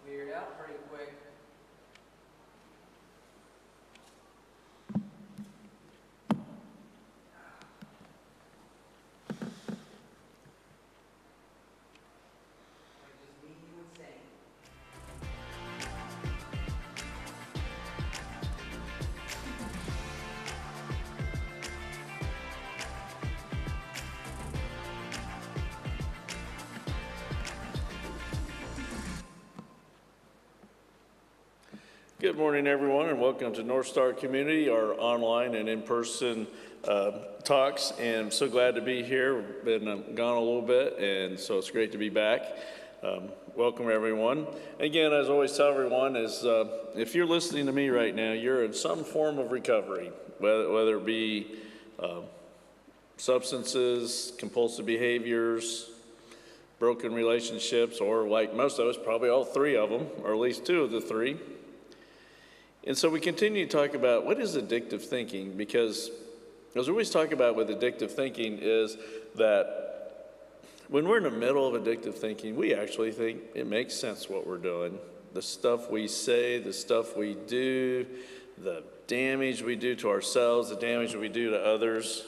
figured out pretty quick. Good morning, everyone, and welcome to NorthStar Community, our online and in-person talks. And I'm so glad to be here. Been gone a little bit, and so it's great to be back. Welcome, everyone. Again, as I always tell everyone, is if you're listening to me right now, you're in some form of recovery, whether it be substances, compulsive behaviors, broken relationships, or like most of us, probably all three of them, or at least two of the three. And so we continue to talk about what is addictive thinking, because as we always talk about with addictive thinking is that when we're in the middle of addictive thinking, we actually think it makes sense what we're doing. The stuff we say, the stuff we do, the damage we do to ourselves, the damage we do to others.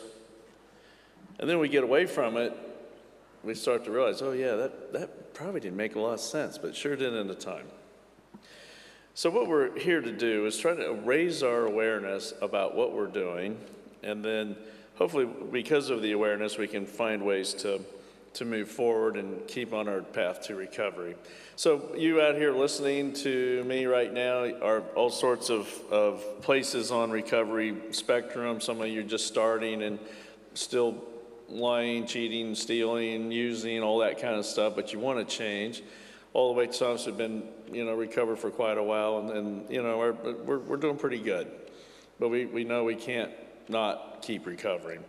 And then we get away from it, we start to realize, oh yeah, that probably didn't make a lot of sense, but it sure did at the time. So what we're here to do is try to raise our awareness about what we're doing, and then hopefully because of the awareness we can find ways to move forward and keep on our path to recovery. So you out here listening to me right now are all sorts of places on recovery spectrum. Some of you are just starting and still lying, cheating, stealing, using, all that kind of stuff, but you want to change. All the way to some who've been, recovered for quite a while, and we're doing pretty good. But we know we can't not keep recovering.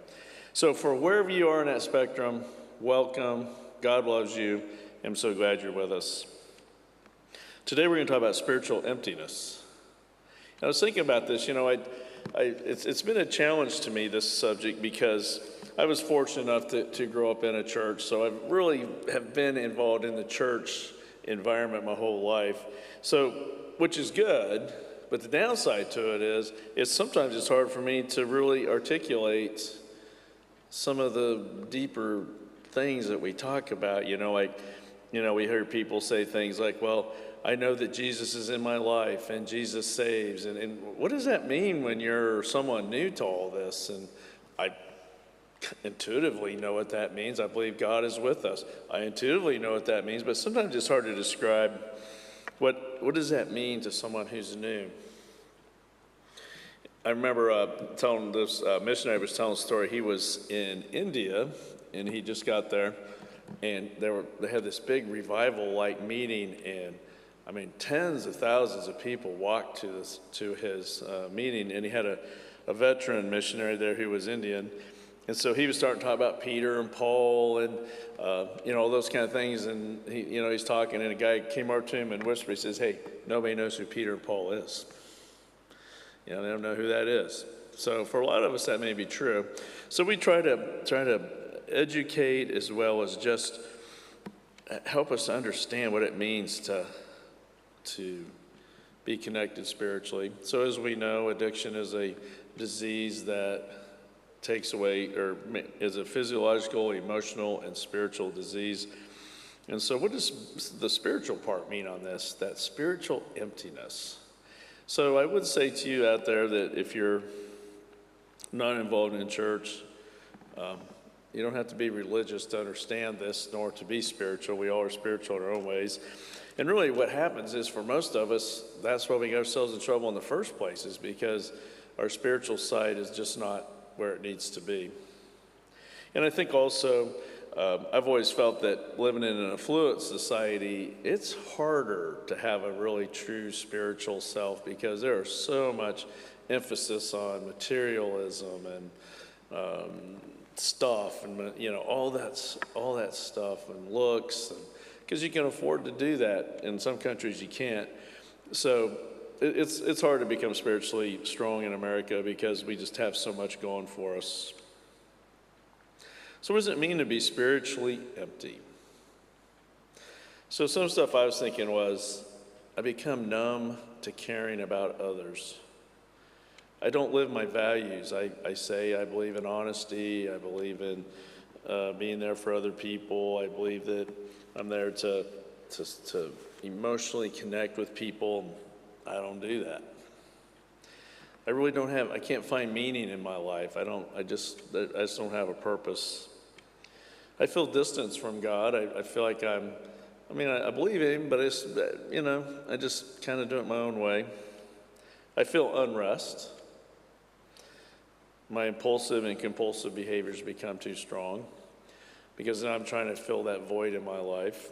So for wherever you are in that spectrum, welcome. God loves you. I'm so glad you're with us. Today we're going to talk about spiritual emptiness. I was thinking about this. It's been a challenge to me, this subject, because I was fortunate enough to grow up in a church, so I really have been involved in the church environment my whole life, so which is good, but the downside to it is sometimes it's hard for me to really articulate some of the deeper things that we talk about. We hear people say things like, well, I know that Jesus is in my life and Jesus saves, and what does that mean when you're someone new to all this? And I intuitively know what that means. I believe God is with us. I intuitively know what that means, but sometimes it's hard to describe what does that mean to someone who's new. I remember telling this missionary was telling a story. He was in India, and he just got there, and they had this big revival-like meeting, and tens of thousands of people walked to his meeting, and he had a veteran missionary there who was Indian. And so he was starting to talk about Peter and Paul and, all those kind of things. And he's talking, and a guy came over to him and whispered, he says, hey, nobody knows who Peter and Paul is. They don't know who that is. So for a lot of us, that may be true. So we try to educate as well as just help us understand what it means to be connected spiritually. So as we know, addiction is a disease that takes away, or is a physiological, emotional, and spiritual disease. And so what does the spiritual part mean on this? That spiritual emptiness. So I would say to you out there that if you're not involved in church, you don't have to be religious to understand this, nor to be spiritual. We all are spiritual in our own ways. And really what happens is, for most of us, that's why we get ourselves in trouble in the first place, is because our spiritual side is just not where it needs to be. And I think also, I've always felt that living in an affluent society, it's harder to have a really true spiritual self, because there is so much emphasis on materialism and stuff, and all that stuff, and looks, because you can afford to do that. In some countries you can't. So it's hard to become spiritually strong in America because we just have so much going for us. So what does it mean to be spiritually empty? So some stuff I was thinking was, I become numb to caring about others. I don't live my values. I say I believe in honesty. I believe in being there for other people. I believe that I'm there to emotionally connect with people. I don't do that. I can't find meaning in my life. I just don't have a purpose. I feel distance from God. I feel like I believe in him, but it's, I just kind of do it my own way. I feel unrest. My impulsive and compulsive behaviors become too strong because then I'm trying to fill that void in my life.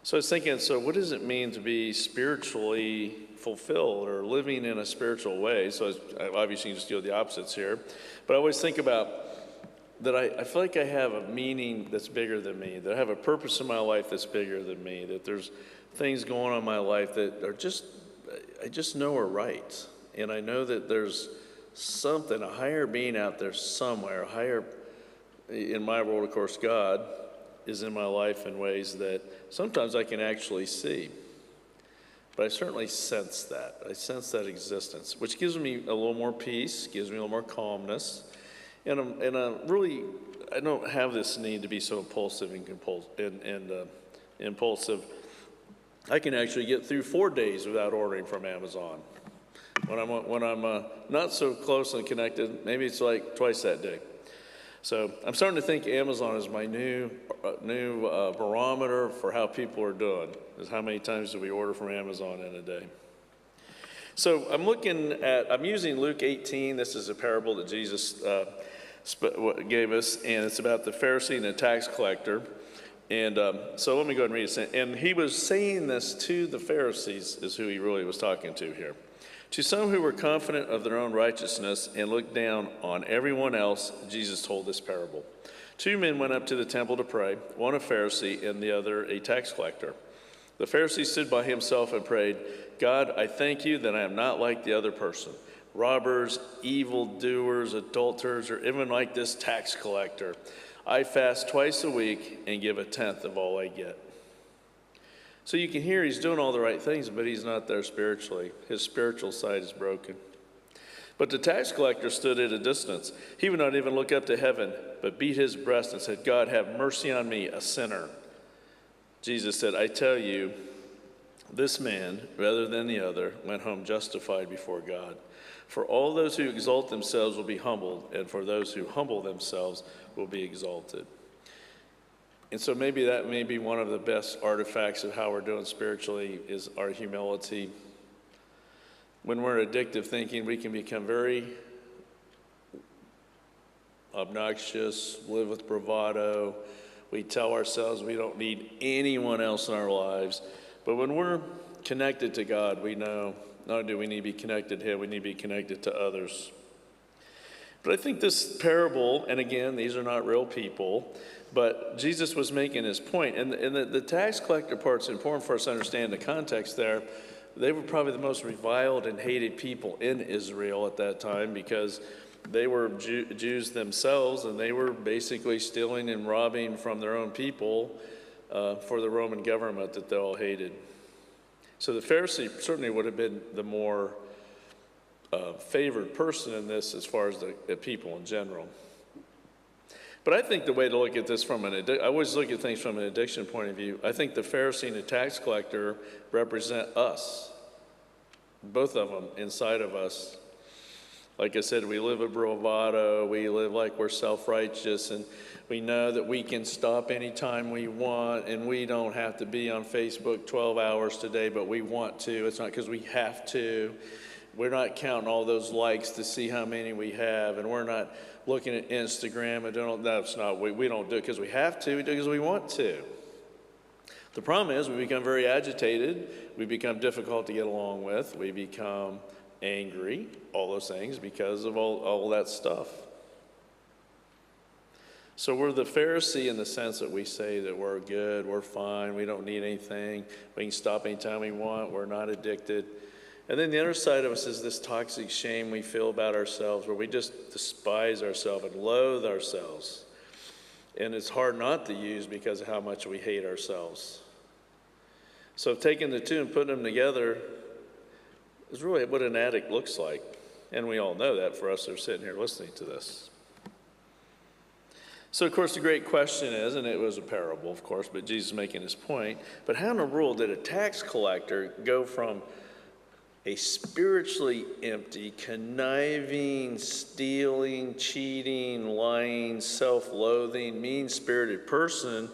So I was thinking, so what does it mean to be spiritually fulfilled or living in a spiritual way? So I obviously just deal with the opposites here. But I always think about that I feel like I have a meaning that's bigger than me, that I have a purpose in my life that's bigger than me, that there's things going on in my life that I just know are right. And I know that there's something, a higher being out there somewhere, a higher, in my world, of course, God is in my life in ways that sometimes I can actually see. But I certainly sense that. I sense that existence, which gives me a little more peace, gives me a little more calmness. And I don't have this need to be so impulsive and impulsive. I can actually get through 4 days without ordering from Amazon. When I'm not so close and connected, maybe it's like twice that day. So I'm starting to think Amazon is my new barometer for how people are doing, is how many times do we order from Amazon in a day. So I'm using Luke 18. This is a parable that Jesus gave us, and it's about the Pharisee and the tax collector. And so let me go ahead and read it. And he was saying this to the Pharisees, is who he really was talking to here. To some who were confident of their own righteousness and looked down on everyone else, Jesus told this parable. 2 men went up to the temple to pray, one a Pharisee and the other a tax collector. The Pharisee stood by himself and prayed, God, I thank you that I am not like the other person, robbers, evildoers, adulterers, or even like this tax collector. I fast twice a week and give 1/10 of all I get. So you can hear he's doing all the right things, but he's not there spiritually. His spiritual side is broken. But the tax collector stood at a distance. He would not even look up to heaven, but beat his breast and said, God, have mercy on me, a sinner. Jesus said, I tell you, this man, rather than the other, went home justified before God. For all those who exalt themselves will be humbled, and for those who humble themselves will be exalted. And so maybe that may be one of the best artifacts of how we're doing spiritually is our humility. When we're addictive thinking, we can become very obnoxious, live with bravado. We tell ourselves we don't need anyone else in our lives. But when we're connected to God, we know not only do we need to be connected to Him, we need to be connected to others. But I think this parable, and again, these are not real people, but Jesus was making his point. And the tax collector part's important for us to understand the context there. They were probably the most reviled and hated people in Israel at that time because they were Jews themselves, and they were basically stealing and robbing from their own people for the Roman government that they all hated. So the Pharisee certainly would have been the more favored person in this as far as the people in general. But I think the way to look at this I always look at things from an addiction point of view. I think the Pharisee and the tax collector represent us, both of them inside of us. Like I said, we live a bravado, we live like we're self-righteous, and we know that we can stop anytime we want, and we don't have to be on Facebook 12 hours today, but we want to. It's not because we have to. We're not counting all those likes to see how many we have, and we're not looking at Instagram and we don't do it because we have to, we do it because we want to. The problem is we become very agitated, we become difficult to get along with, we become angry, all those things because of all that stuff. So we're the Pharisee in the sense that we say that we're good, we're fine, we don't need anything, we can stop anytime we want, we're not addicted. And then the other side of us is this toxic shame we feel about ourselves, where we just despise ourselves and loathe ourselves. And it's hard not to use because of how much we hate ourselves. So taking the two and putting them together is really what an addict looks like. And we all know that for us that are sitting here listening to this. So, of course, the great question is, and it was a parable, of course, but Jesus is making his point, but how in the world did a tax collector go from a spiritually empty, conniving, stealing, cheating, lying, self-loathing, mean-spirited person,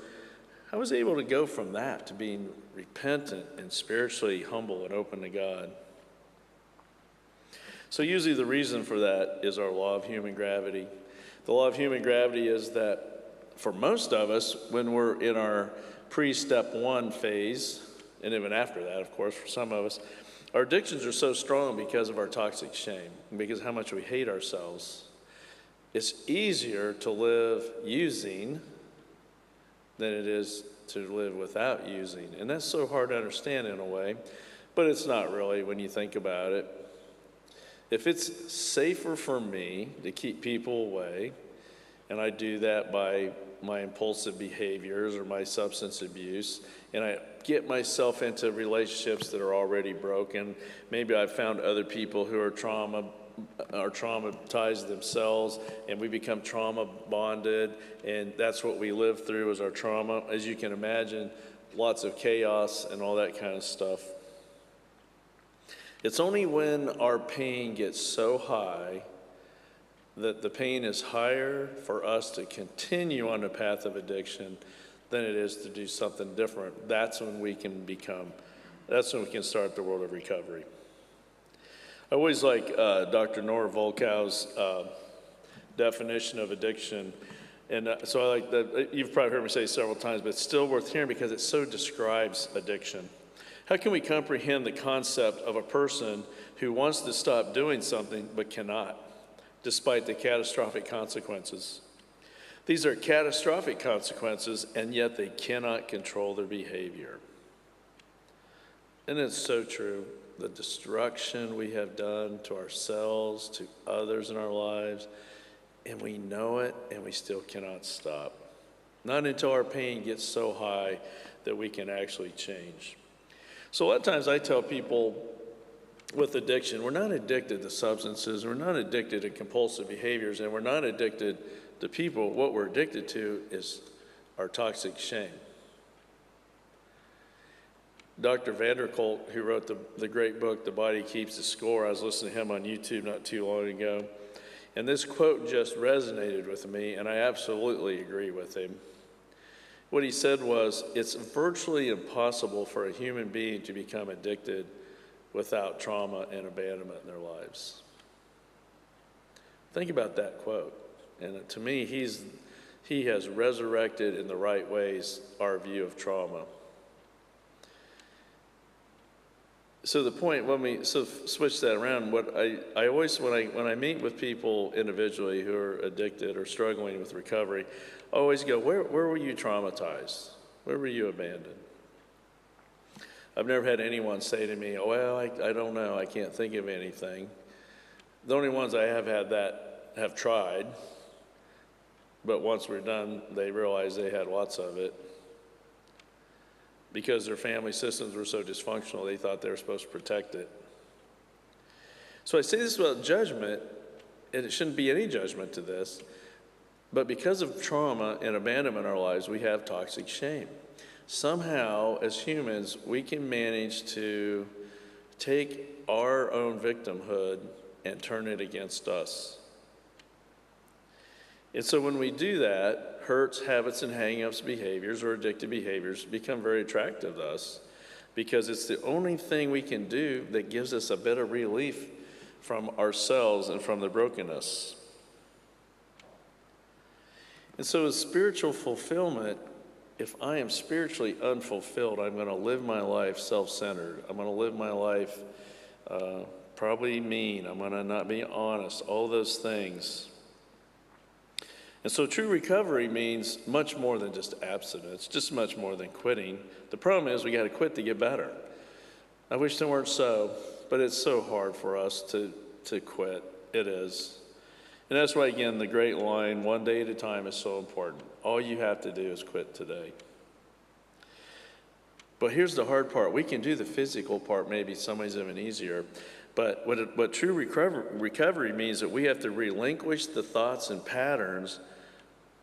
how was he able to go from that to being repentant and spiritually humble and open to God? So usually the reason for that is our law of human gravity. The law of human gravity is that for most of us, when we're in our pre-step one phase, and even after that, of course, for some of us, our addictions are so strong because of our toxic shame, because of how much we hate ourselves. It's easier to live using than it is to live without using. And that's so hard to understand in a way, but it's not really when you think about it. If it's safer for me to keep people away, and I do that by my impulsive behaviors or my substance abuse, and I get myself into relationships that are already broken, maybe I've found other people who are traumatized themselves, and we become trauma bonded, and that's what we live through is our trauma. As you can imagine, lots of chaos and all that kind of stuff. It's only when our pain gets so high that the pain is higher for us to continue on the path of addiction than it is to do something different. That's when we can start the world of recovery. I always like Dr. Nora Volkow's definition of addiction. And so I like that. You've probably heard me say it several times, but it's still worth hearing because it so describes addiction. How can we comprehend the concept of a person who wants to stop doing something but cannot, despite the catastrophic consequences? These are catastrophic consequences, and yet they cannot control their behavior. And it's so true. The destruction we have done to ourselves, to others in our lives, and we know it, and we still cannot stop. Not until our pain gets so high that we can actually change. So a lot of times I tell people with addiction, we're not addicted to substances, we're not addicted to compulsive behaviors, and we're not addicted to people. What we're addicted to is our toxic shame. Dr. Vanderkolk, who wrote the great book, The Body Keeps the Score, I was listening to him on YouTube not too long ago, and this quote just resonated with me, and I absolutely agree with him. What he said was, it's virtually impossible for a human being to become addicted without trauma and abandonment in their lives. Think about that quote. And to me, he has resurrected in the right ways our view of trauma. So the point, switch that around, what I always, when I meet with people individually who are addicted or struggling with recovery, I always go, where were you traumatized? Where were you abandoned? I've never had anyone say to me, well, I don't know, I can't think of anything. The only ones I have had that have tried, but once we're done, they realize they had lots of it. Because their family systems were so dysfunctional, they thought they were supposed to protect it. So I say this about judgment, and it shouldn't be any judgment to this, but because of trauma and abandonment in our lives, we have toxic shame. Somehow, as humans, we can manage to take our own victimhood and turn it against us. And so when we do that, hurts, habits, and hang-ups behaviors or addictive behaviors become very attractive to us because it's the only thing we can do that gives us a bit of relief from ourselves and from the brokenness. And so with spiritual fulfillment, if I am spiritually unfulfilled, I'm going to live my life self-centered. I'm going to live my life probably mean. I'm going to not be honest, all those things. And so true recovery means much more than just abstinence, just much more than quitting. The problem is we got to quit to get better. I wish it weren't so, but it's so hard for us to quit. It is. And that's why, again, the great line, one day at a time, is so important. All you have to do is quit today. But here's the hard part. We can do the physical part, maybe some ways even easier. But what true recovery means that we have to relinquish the thoughts and patterns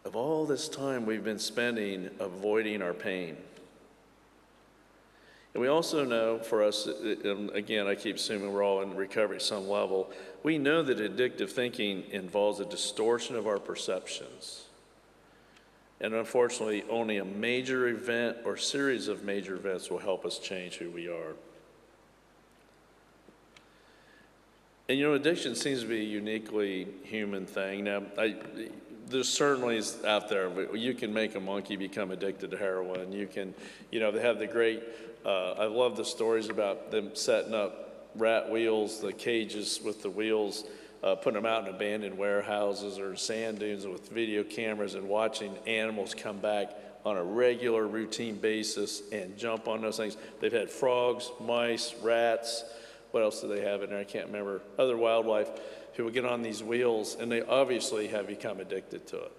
of all this time we've been spending avoiding our pain. And we also know for us, and again, I keep assuming we're all in recovery at some level, we know that addictive thinking involves a distortion of our perceptions. And unfortunately, only a major event or series of major events will help us change who we are. And addiction seems to be a uniquely human thing. Now, there's certainly out there, you can make a monkey become addicted to heroin. You can, they have the great, I love the stories about them setting up rat wheels, the cages with the wheels, putting them out in abandoned warehouses or sand dunes with video cameras and watching animals come back on a regular routine basis and jump on those things. They've had frogs, mice, rats, what else do they have in there? I can't remember. Other wildlife who would get on these wheels, and they obviously have become addicted to it.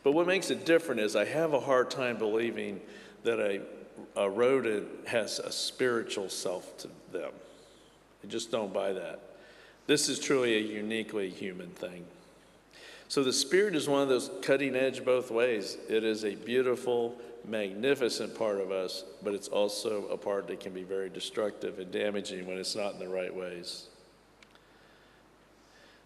But what makes it different is I have a hard time believing that a rodent has a spiritual self to them. I just don't buy that. This is truly a uniquely human thing. So the spirit is one of those cutting edge both ways. It is a beautiful, magnificent part of us, but it's also a part that can be very destructive and damaging when it's not in the right ways.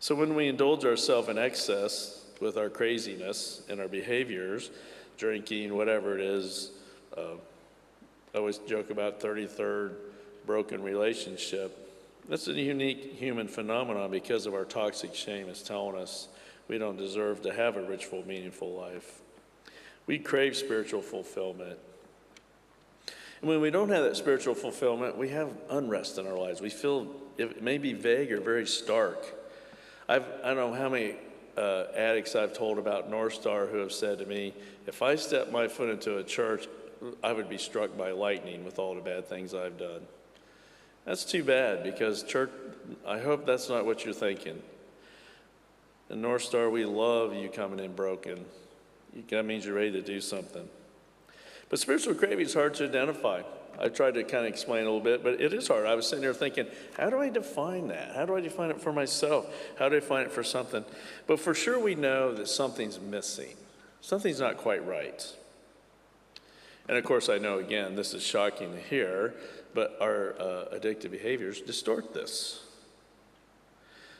So when we indulge ourselves in excess with our craziness and our behaviors, drinking, whatever it is, I always joke about 33rd broken relationship. That's a unique human phenomenon because of our toxic shame is telling us we don't deserve to have a rich, full, meaningful life. We crave spiritual fulfillment. And when we don't have that spiritual fulfillment, we have unrest in our lives. We feel it may be vague or very stark. I don't know how many addicts I've told about NorthStar who have said to me, if I stepped my foot into a church, I would be struck by lightning with all the bad things I've done. That's too bad because church, I hope that's not what you're thinking. And NorthStar, we love you coming in broken. That means you're ready to do something. But spiritual craving is hard to identify. I tried to kind of explain a little bit, but it is hard. I was sitting there thinking, how do I define that? How do I define it for myself? How do I define it for something? But for sure we know that something's missing. Something's not quite right. And of course I know, again, this is shocking to hear, but our addictive behaviors distort this.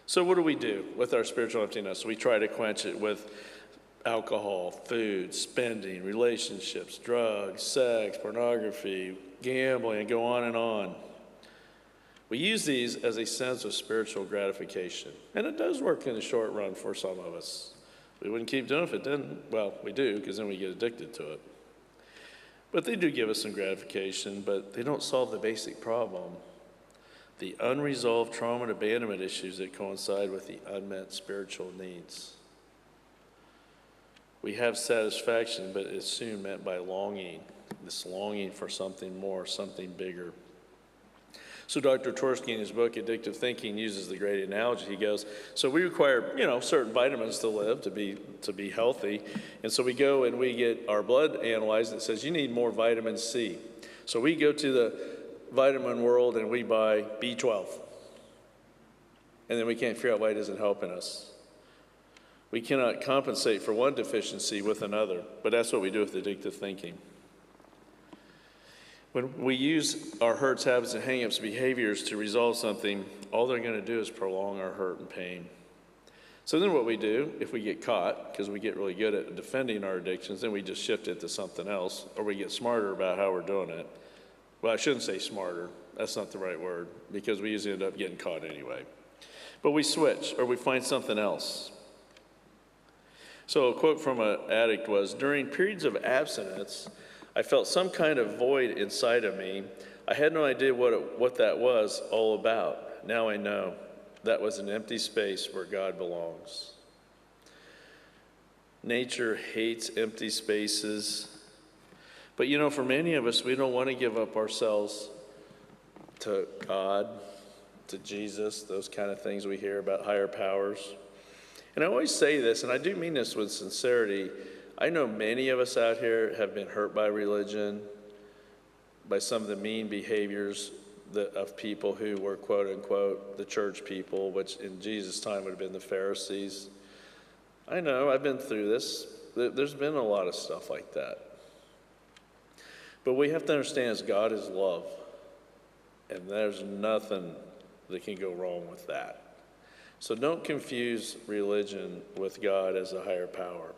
So what do we do with our spiritual emptiness? We try to quench it with alcohol, food, spending, relationships, drugs, sex, pornography, gambling, and go on and on. We use these as a sense of spiritual gratification. And it does work in the short run for some of us. We wouldn't keep doing it if it didn't. Well, we do, because then we get addicted to it. But they do give us some gratification, but they don't solve the basic problem. The unresolved trauma and abandonment issues that coincide with the unmet spiritual needs. We have satisfaction, but it's soon met by longing, this longing for something more, something bigger. So Dr. Tversky in his book, Addictive Thinking, uses the great analogy. He goes, so we require, certain vitamins to live, to be healthy. And so we go and we get our blood analyzed that says you need more vitamin C. So we go to the vitamin world and we buy B12. And then we can't figure out why it isn't helping us. We cannot compensate for one deficiency with another, but that's what we do with addictive thinking. When we use our hurts, habits, and hang-ups behaviors to resolve something, all they're going to do is prolong our hurt and pain. So then what we do, if we get caught, because we get really good at defending our addictions, then we just shift it to something else, or we get smarter about how we're doing it. Well, I shouldn't say smarter. That's not the right word, because we usually end up getting caught anyway. But we switch, or we find something else. So a quote from an addict was, during periods of abstinence, I felt some kind of void inside of me. I had no idea what that was all about. Now I know. That was an empty space where God belongs. Nature hates empty spaces. But for many of us, we don't want to give up ourselves to God, to Jesus, those kind of things we hear about higher powers. And I always say this, and I do mean this with sincerity. I know many of us out here have been hurt by religion. by some of the mean behaviors of people who were, quote unquote, the church people, which in Jesus' time would have been the Pharisees. I know, I've been through this. There's been a lot of stuff like that. But what we have to understand is God is love, and there's nothing that can go wrong with that. So don't confuse religion with God as a higher power.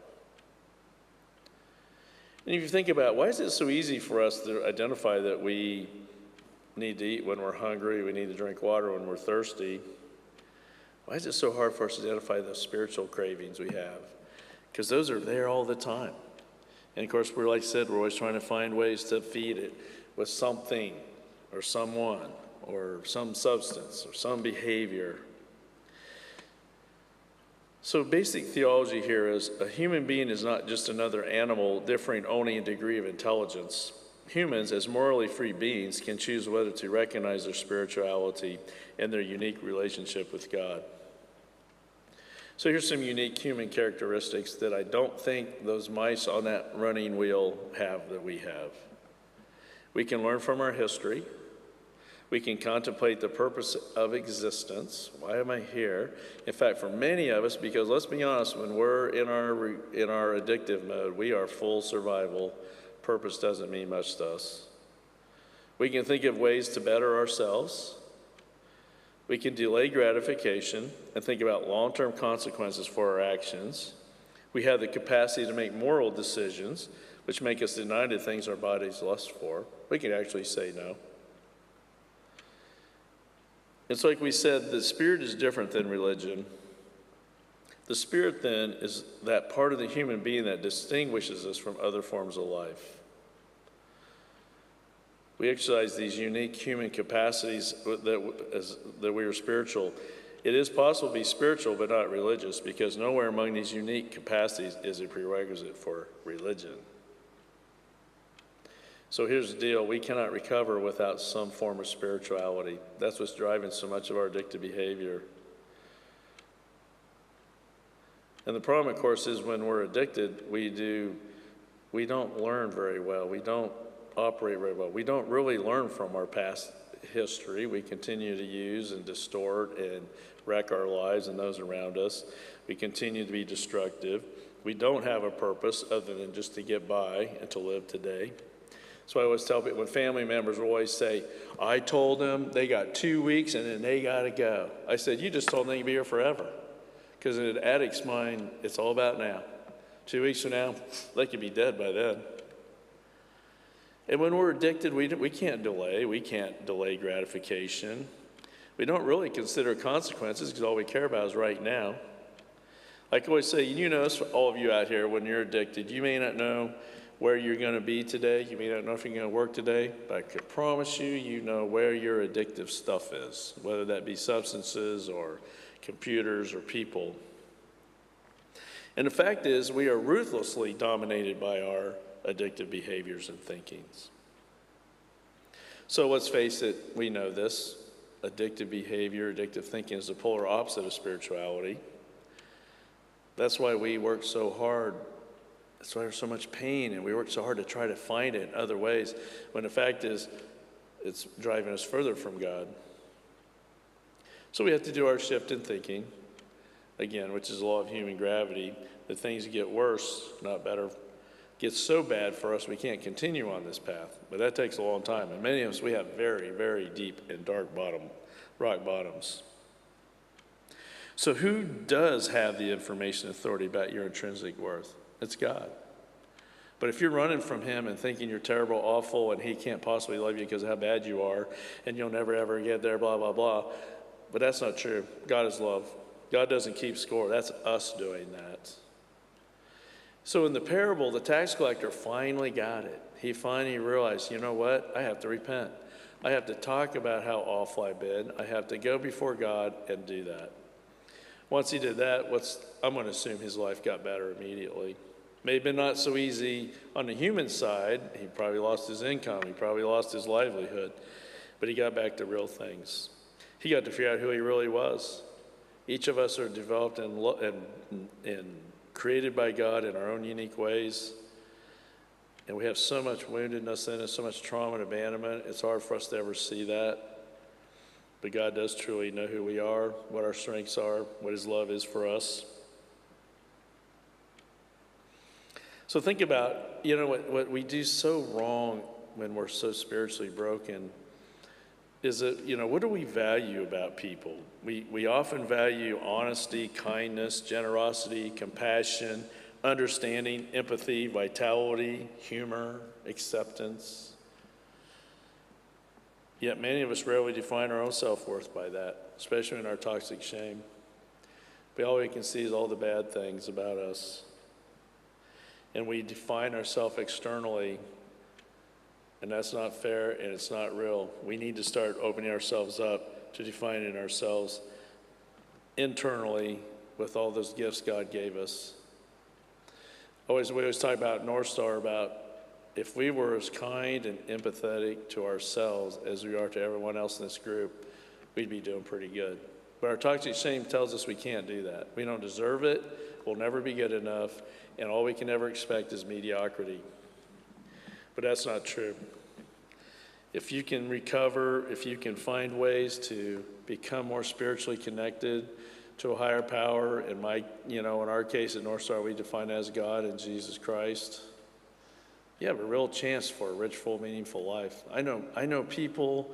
And if you think about, why is it so easy for us to identify that we need to eat when we're hungry, we need to drink water when we're thirsty? Why is it so hard for us to identify those spiritual cravings we have? Because those are there all the time. And of course, like I said, we're always trying to find ways to feed it with something or someone or some substance or some behavior. So basic theology here is a human being is not just another animal differing only in degree of intelligence. Humans, as morally free beings, can choose whether to recognize their spirituality and their unique relationship with God. So here's some unique human characteristics that I don't think those mice on that running wheel have that we have. We can learn from our history. We can contemplate the purpose of existence. Why am I here? In fact, for many of us, because let's be honest, when we're in our addictive mode, we are full survival. Purpose doesn't mean much to us. We can think of ways to better ourselves. We can delay gratification and think about long-term consequences for our actions. We have the capacity to make moral decisions, which make us deny the things our bodies lust for. We can actually say no. It's like we said, the spirit is different than religion. The spirit, then, is that part of the human being that distinguishes us from other forms of life. We exercise these unique human capacities that we are spiritual. It is possible to be spiritual but not religious, because nowhere among these unique capacities is a prerequisite for religion. So here's the deal. We cannot recover without some form of spirituality. That's what's driving so much of our addictive behavior. And the problem, of course, is when we're addicted, we don't learn very well. We don't operate very well. We don't really learn from our past history. We continue to use and distort and wreck our lives and those around us. We continue to be destructive. We don't have a purpose other than just to get by and to live today. So I always tell people, when family members will always say, I told them they got 2 weeks and then they got to go. I said, you just told them they can be here forever. Because in an addict's mind, it's all about now. 2 weeks from now, they could be dead by then. And when we're addicted, we can't delay. We can't delay gratification. We don't really consider consequences because all we care about is right now. Like I always say, you know, all of you out here, when you're addicted, you may not know where you're going to be today. You may not know if you're going to work today, but I can promise you, you know where your addictive stuff is, whether that be substances or computers or people. And the fact is, we are ruthlessly dominated by our addictive behaviors and thinkings. So let's face it, we know this. Addictive behavior, addictive thinking is the polar opposite of spirituality. That's why we work so hard. That's why there's so much pain, and we work so hard to try to find it in other ways, when the fact is, it's driving us further from God. So we have to do our shift in thinking, again, which is the law of human gravity, that things get worse, not better. Gets so bad for us we can't continue on this path. But that takes a long time. And many of us, we have very, very deep and dark rock bottoms. So who does have the information and authority about your intrinsic worth? It's God. But if you're running from him and thinking you're terrible, awful, and he can't possibly love you because of how bad you are, and you'll never, ever get there, blah, blah, blah. But that's not true. God is love. God doesn't keep score. That's us doing that. So in the parable, the tax collector finally got it. He finally realized, you know what? I have to repent. I have to talk about how awful I've been. I have to go before God and do that. Once he did that, I'm going to assume his life got better immediately. Maybe not so easy on the human side. He probably lost his income. He probably lost his livelihood. But he got back to real things. He got to figure out who he really was. Each of us are developed and created by God in our own unique ways. And we have so much woundedness in us, so much trauma and abandonment. It's hard for us to ever see that. But God does truly know who we are, what our strengths are, what his love is for us. So think about, what we do so wrong when we're so spiritually broken is that, what do we value about people? We often value honesty, kindness, generosity, compassion, understanding, empathy, vitality, humor, acceptance. Yet many of us rarely define our own self-worth by that, especially in our toxic shame. But all we can see is all the bad things about us. And we define ourselves externally, and that's not fair and it's not real. We need to start opening ourselves up to defining ourselves internally with all those gifts God gave us. We always talk about NorthStar, about if we were as kind and empathetic to ourselves as we are to everyone else in this group, we'd be doing pretty good. But our toxic shame tells us we can't do that. We don't deserve it, we'll never be good enough, and all we can ever expect is mediocrity. But that's not true. If you can recover, if you can find ways to become more spiritually connected to a higher power, in our case at NorthStar, we define it as God and Jesus Christ, you have a real chance for a rich, full, meaningful life. I know people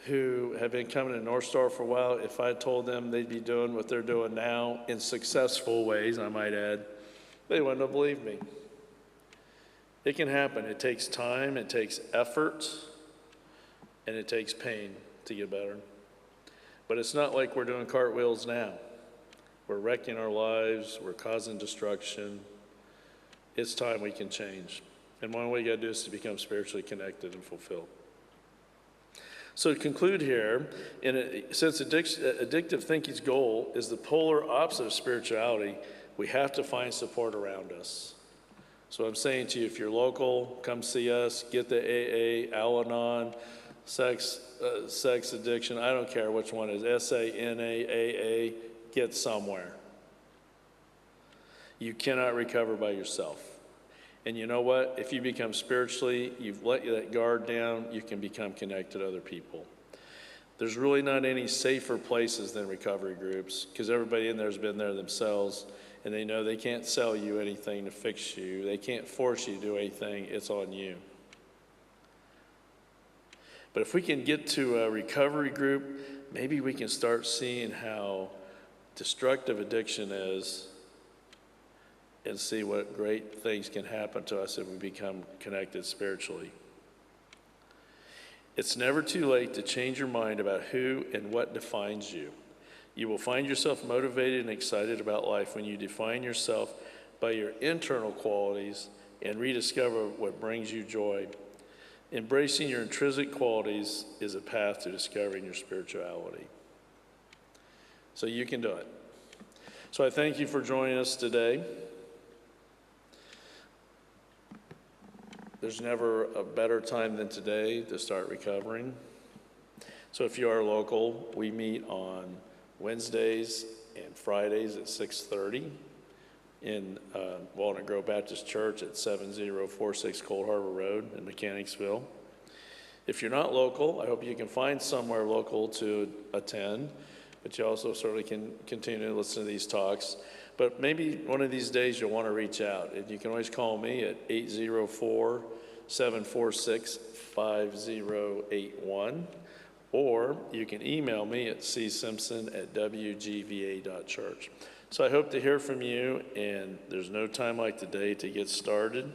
who have been coming to NorthStar for a while. If I told them they'd be doing what they're doing now in successful ways, I might add, they wouldn't have believed me. It can happen. It takes time, it takes effort, and it takes pain to get better. But it's not like we're doing cartwheels now. We're wrecking our lives, we're causing destruction. It's time we can change. And one way you gotta do is to become spiritually connected and fulfilled. So to conclude here, since addictive thinking's goal is the polar opposite of spirituality, we have to find support around us. So I'm saying to you, if you're local, come see us, get the AA, Al-Anon, sex addiction, I don't care which one it is, SANA, AA, get somewhere. You cannot recover by yourself. And you know what? If you become spiritually, you've let that guard down, you can become connected to other people. There's really not any safer places than recovery groups, because everybody in there has been there themselves, and they know they can't sell you anything to fix you. They can't force you to do anything. It's on you. But if we can get to a recovery group, maybe we can start seeing how destructive addiction is and see what great things can happen to us if we become connected spiritually. It's never too late to change your mind about who and what defines you. You will find yourself motivated and excited about life when you define yourself by your internal qualities and rediscover what brings you joy. Embracing your intrinsic qualities is a path to discovering your spirituality. So you can do it. So I thank you for joining us today. There's never a better time than today to start recovering. So if you are local, we meet on Wednesdays and Fridays at 6:30 in Walnut Grove Baptist Church at 7046 Cold Harbor Road in Mechanicsville. If you're not local, I hope you can find somewhere local to attend, but you also certainly can continue to listen to these talks. But maybe one of these days you'll want to reach out, and you can always call me at 804-746-5081, or you can email me at csimpson@wgva.church. So I hope to hear from you, and there's no time like today to get started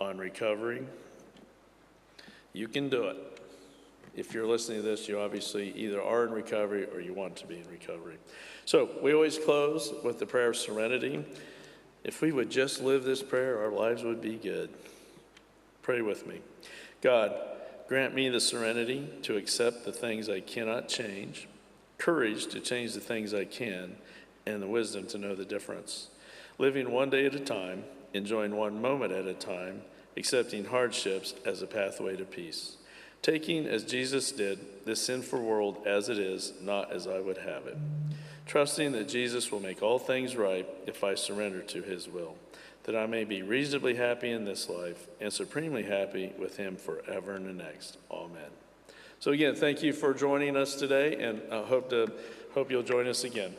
on recovery. You can do it. If you're listening to this, you obviously either are in recovery or you want to be in recovery. So we always close with the prayer of serenity. If we would just live this prayer, our lives would be good. Pray with me. God, grant me the serenity to accept the things I cannot change, courage to change the things I can, and the wisdom to know the difference. Living one day at a time, enjoying one moment at a time, accepting hardships as a pathway to peace. Taking, as Jesus did, this sinful world as it is, not as I would have it. Trusting that Jesus will make all things right if I surrender to his will. that I may be reasonably happy in this life and supremely happy with him forever in the next. Amen. So again, thank you for joining us today, and I hope you'll join us again.